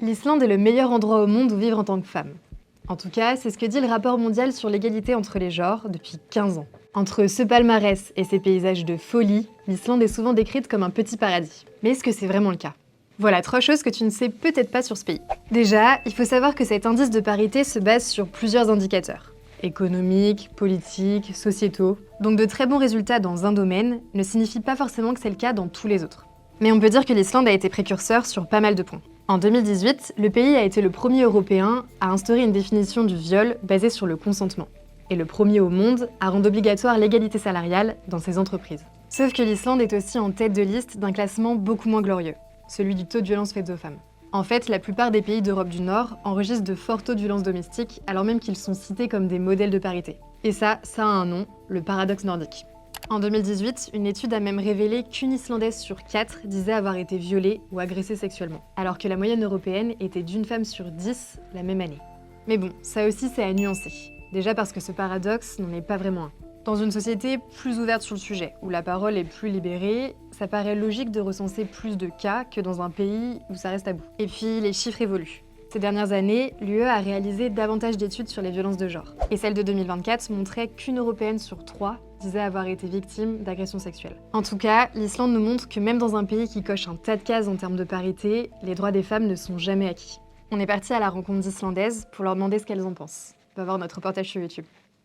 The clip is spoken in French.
L'Islande est le meilleur endroit au monde où vivre en tant que femme. En tout cas, c'est ce que dit le rapport mondial sur l'égalité entre les genres depuis 15 ans. Entre ce palmarès et ces paysages de folie, l'Islande est souvent décrite comme un petit paradis. Mais est-ce que c'est vraiment le cas? Voilà 3 choses que tu ne sais peut-être pas sur ce pays. Déjà, il faut savoir que cet indice de parité se base sur plusieurs indicateurs. Économiques, politiques, sociétaux. Donc de très bons résultats dans un domaine ne signifie pas forcément que c'est le cas dans tous les autres. Mais on peut dire que l'Islande a été précurseur sur pas mal de points. En 2018, le pays a été le premier européen à instaurer une définition du viol basée sur le consentement, et le premier au monde à rendre obligatoire l'égalité salariale dans ses entreprises. Sauf que l'Islande est aussi en tête de liste d'un classement beaucoup moins glorieux, celui du taux de violence faite aux femmes. En fait, la plupart des pays d'Europe du Nord enregistrent de forts taux de violence domestique, alors même qu'ils sont cités comme des modèles de parité. Et ça a un nom, le paradoxe nordique. En 2018, une étude a même révélé qu'une Islandaise sur 4 disait avoir été violée ou agressée sexuellement, alors que la moyenne européenne était d'une femme sur 10 la même année. Mais bon, ça aussi c'est à nuancer. Déjà parce que ce paradoxe n'en est pas vraiment un. Dans une société plus ouverte sur le sujet, où la parole est plus libérée, ça paraît logique de recenser plus de cas que dans un pays où ça reste tabou. Et puis les chiffres évoluent. Ces dernières années, l'UE a réalisé davantage d'études sur les violences de genre. Et celle de 2024 montrait qu'une Européenne sur 3 disait avoir été victime d'agressions sexuelles. En tout cas, l'Islande nous montre que même dans un pays qui coche un tas de cases en termes de parité, les droits des femmes ne sont jamais acquis. On est parti à la rencontre d'Islandaises pour leur demander ce qu'elles en pensent. On va voir notre reportage sur YouTube.